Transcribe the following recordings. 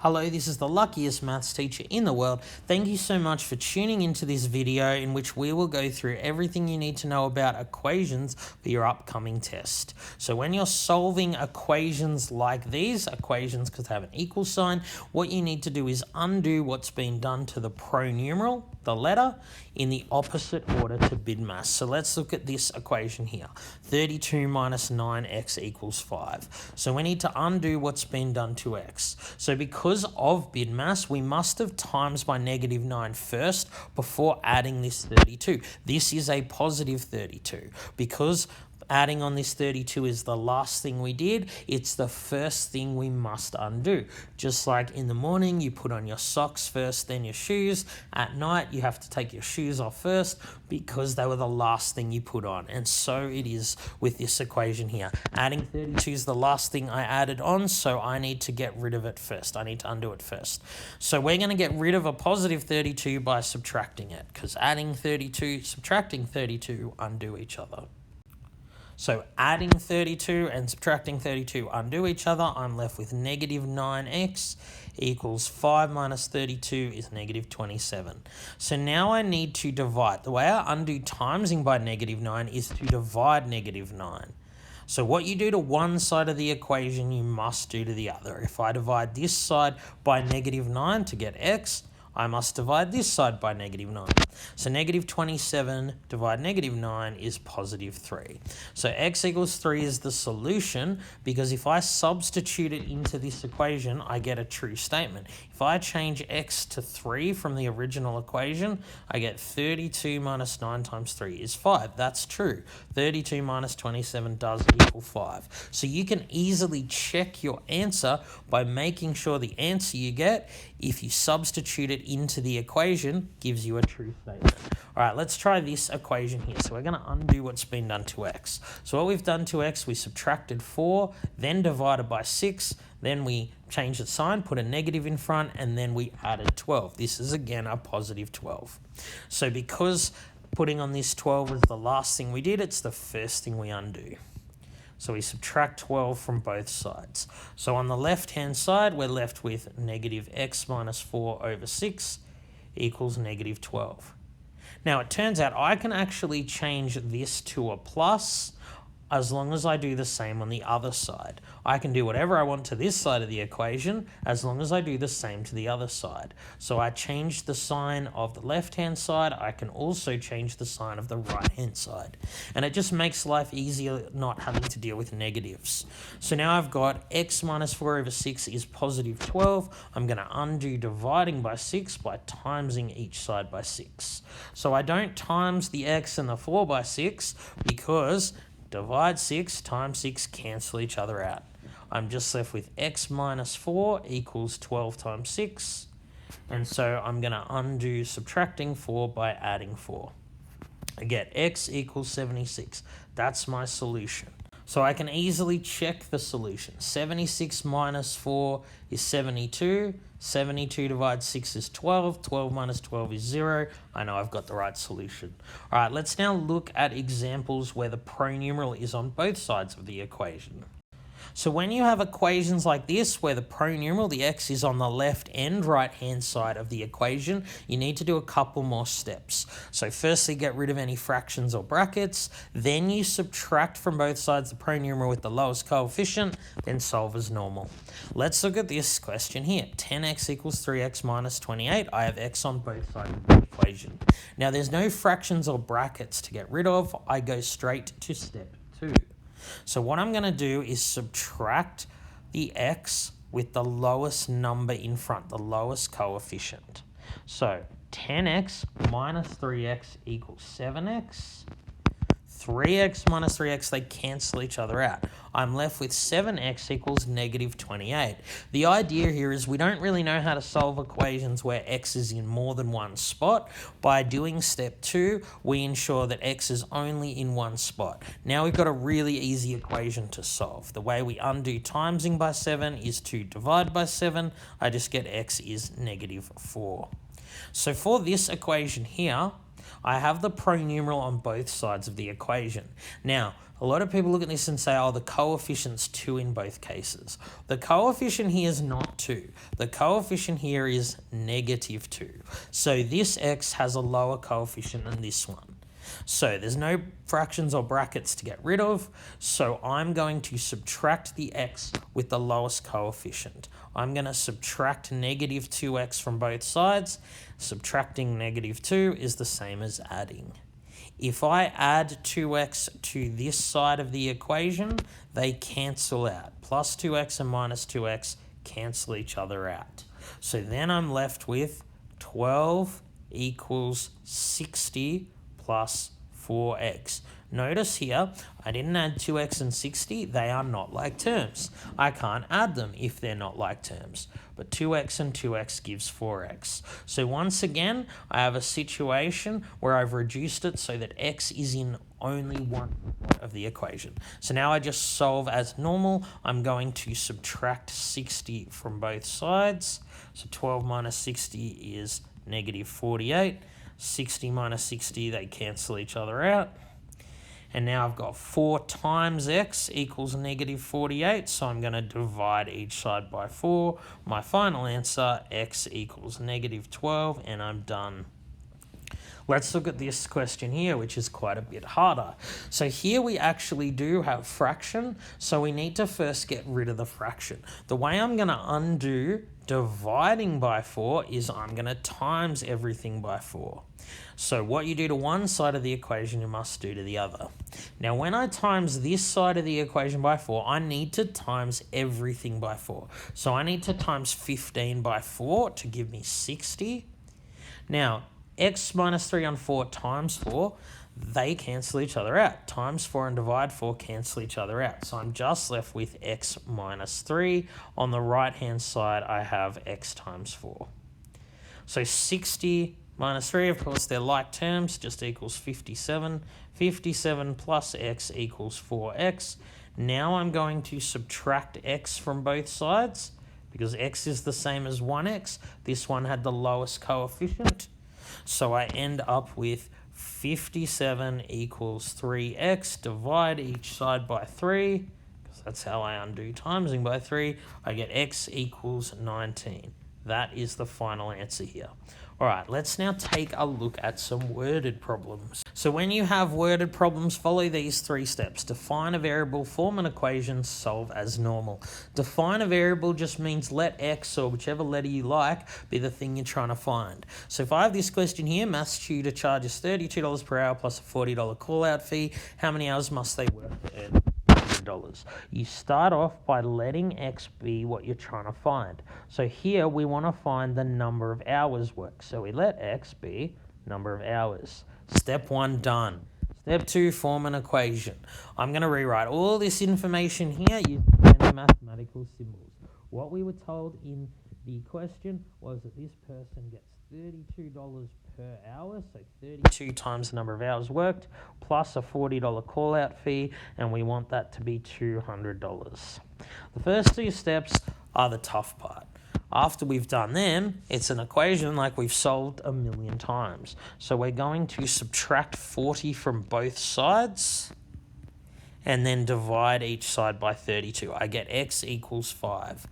Hello, this is the luckiest maths teacher in the world. Thank you so much for tuning into this video in which we will go through everything you need to know about equations for your upcoming test. So when you're solving equations like these, equations because they have an equal sign, what you need to do is undo what's been done to the pronumeral, the letter, in the opposite order to BIDMAS. So let's look at this equation here. 32 minus 9x equals 5. So we need to undo what's been done to x. So because of BIDMAS, we must have times by -9 first before adding this 32. This is a positive 32. Because adding on this 32 is the last thing we did, it's the first thing we must undo. Just like in the morning, you put on your socks first, then your shoes. At night, you have to take your shoes off first because they were the last thing you put on. And so it is with this equation here. Adding 32 is the last thing I added on, so I need to get rid of it first. I need to undo it first. So we're going to get rid of a positive 32 by subtracting it, because adding 32, subtracting 32 undo each other. So adding 32 and subtracting 32 undo each other. I'm left with -9x equals 5 minus 32 is -27. So now I need to divide. The way I undo timesing by -9 is to divide -9. So what you do to one side of the equation, you must do to the other. If I divide this side by -9 to get x, I must divide this side by -9. So -27 divided -9 is +3. So x equals 3 is the solution, because if I substitute it into this equation, I get a true statement. If I change x to 3 from the original equation, I get 32 minus 9 times 3 is 5. That's true. 32 minus 27 does equal 5. So you can easily check your answer by making sure the answer you get, if you substitute it into the equation, gives you a true statement. All right, let's try this equation here. So we're going to undo what's been done to x. So what we've done to x, we subtracted 4, then divided by 6, then we changed the sign, put a negative in front, and then we added 12. This is again a positive 12. So because putting on this 12 was the last thing we did, it's the first thing we undo. So we subtract 12 from both sides. So on the left-hand side, we're left with -x minus 4 over 6 equals -12. Now, it turns out I can actually change this to a plus as long as I do the same on the other side. I can do whatever I want to this side of the equation as long as I do the same to the other side. So I changed the sign of the left-hand side. I can also change the sign of the right-hand side. And it just makes life easier not having to deal with negatives. So now I've got x minus 4 over 6 is +12. I'm going to undo dividing by 6 by timesing each side by 6. So I don't times the x and the 4 by 6 because divide 6 times 6 cancel each other out. I'm just left with x minus 4 equals 12 times 6. And so I'm going to undo subtracting 4 by adding 4. I get x equals 76. That's my solution. So I can easily check the solution. 76 minus 4 is 72. 72 divided 6 is 12. 12 minus 12 is 0. I know I've got the right solution. All right, let's now look at examples where the pronumeral is on both sides of the equation. So when you have equations like this, where the pronumeral, the x, is on the left and right-hand side of the equation, you need to do a couple more steps. So firstly, get rid of any fractions or brackets. Then you subtract from both sides the pronumeral with the lowest coefficient, then solve as normal. Let's look at this question here. 10x equals 3x minus 28. I have x on both sides of the equation. Now, there's no fractions or brackets to get rid of. I go straight to step 2. So what I'm going to do is subtract the x with the lowest number in front, the lowest coefficient. So 10x minus 3x equals 7x. 3x minus 3x, they cancel each other out. I'm left with 7x equals -28. The idea here is we don't really know how to solve equations where x is in more than one spot. By doing step 2, we ensure that x is only in one spot. Now we've got a really easy equation to solve. The way we undo timesing by 7 is to divide by 7. I just get x is -4. So for this equation here, I have the pronumeral on both sides of the equation. Now, a lot of people look at this and say, oh, the coefficient's 2 in both cases. The coefficient here is not 2. The coefficient here is -2. So this x has a lower coefficient than this one. So there's no fractions or brackets to get rid of, so I'm going to subtract the x with the lowest coefficient. I'm going to subtract -2x from both sides. Subtracting -2 is the same as adding. If I add 2x to this side of the equation, they cancel out. Plus 2x and minus 2x cancel each other out. So then I'm left with 12 equals 60 plus 4x. Notice here, I didn't add 2x and 60. They are not like terms. I can't add them if they're not like terms. But 2x and 2x gives 4x. So once again, I have a situation where I've reduced it so that x is in only one of the equation. So now I just solve as normal. I'm going to subtract 60 from both sides. So 12 minus 60 is -48. 60 minus 60, they cancel each other out. And now I've got 4 times x equals -48, so I'm going to divide each side by 4. My final answer, x equals -12, and I'm done. Let's look at this question here, which is quite a bit harder. So here we actually do have fraction, so we need to first get rid of the fraction. The way I'm going to undo dividing by 4 is I'm going to times everything by 4. So what you do to one side of the equation, you must do to the other. Now, when I times this side of the equation by 4, I need to times everything by 4. So I need to times 15 by 4 to give me 60. Now, x minus 3 on 4 times 4, they cancel each other out. Times 4 and divide 4 cancel each other out. So I'm just left with x minus 3. On the right-hand side, I have x times 4. So 60 minus 3, of course, they're like terms, just equals 57. 57 plus x equals 4x. Now I'm going to subtract x from both sides because x is the same as 1x. This one had the lowest coefficient. So I end up with 57 equals 3x. Divide each side by 3, because that's how I undo timesing by 3. I get x equals 19. That is the final answer here. All right, let's now take a look at some worded problems. So when you have worded problems, follow these 3 steps. Define a variable, form an equation, solve as normal. Define a variable just means let x, or whichever letter you like, be the thing you're trying to find. So if I have this question here, maths tutor charges $32 per hour plus a $40 call-out fee. How many hours must they work to earn $100? You start off by letting x be what you're trying to find. So here we want to find the number of hours worked. So we let x be number of hours. Step 1 done. Step 2, form an equation. I'm going to rewrite all this information here using many mathematical symbols. What we were told in the question was that this person gets $32 per hour, so 32 times the number of hours worked, plus a $40 call-out fee, and we want that to be $200. The first 2 steps are the tough part. After we've done them, it's an equation like we've solved a million times. So we're going to subtract 40 from both sides, and then divide each side by 32. I get x equals 5.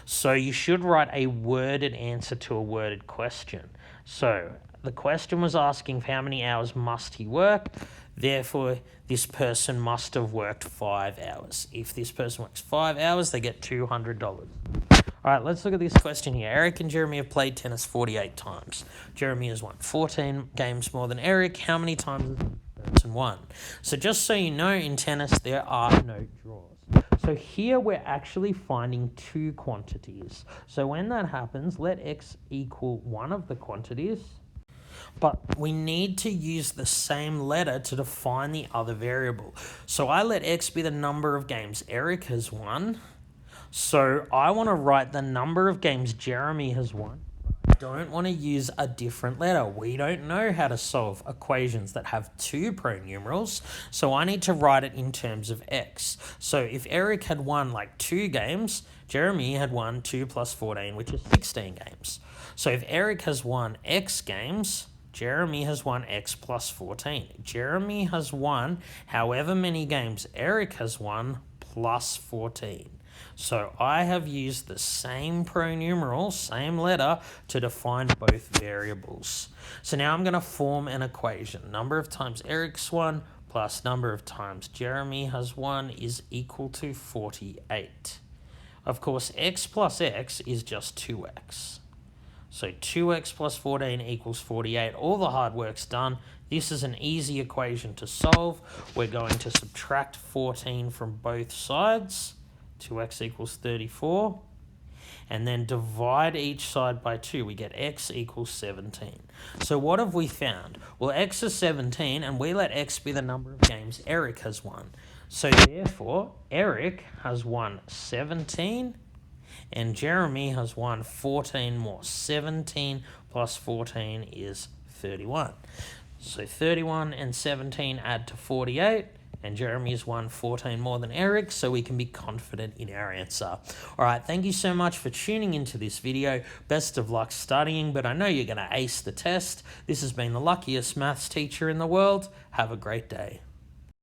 So you should write a worded answer to a worded question. So the question was asking for how many hours must he work. Therefore, this person must have worked 5 hours. If this person works 5 hours, they get $200. All right, let's look at this question here. Eric and Jeremy have played tennis 48 times. Jeremy has won 14 games more than Eric. How many times has this person won? So just so you know, in tennis, there are no draws. So here we're actually finding 2 quantities. So when that happens, let x equal one of the quantities, but we need to use the same letter to define the other variable. So I let x be the number of games Eric has won. So I want to write the number of games Jeremy has won. don't want to use a different letter. We don't know how to solve equations that have two pronumerals, so I need to write it in terms of x. So if Eric had won like 2 games, Jeremy had won 2 plus 14, which is 16 games. So if Eric has won x games, Jeremy has won x plus 14. Jeremy has won however many games Eric has won plus 14. So I have used the same pronumeral, same letter, to define both variables. So now I'm going to form an equation. Number of times Eric's won plus number of times Jeremy has won is equal to 48. Of course, x plus x is just 2x. So 2x plus 14 equals 48. All the hard work's done. This is an easy equation to solve. We're going to subtract 14 from both sides. 2x equals 34. And then divide each side by 2. We get x equals 17. So what have we found? Well, x is 17, and we let x be the number of games Eric has won. So therefore, Eric has won 17, and Jeremy has won 14 more. 17 plus 14 is 31. So 31 and 17 add to 48. And Jeremy has won 14 more than Eric, so we can be confident in our answer. All right, thank you so much for tuning into this video. Best of luck studying, but I know you're going to ace the test. This has been the luckiest maths teacher in the world. Have a great day.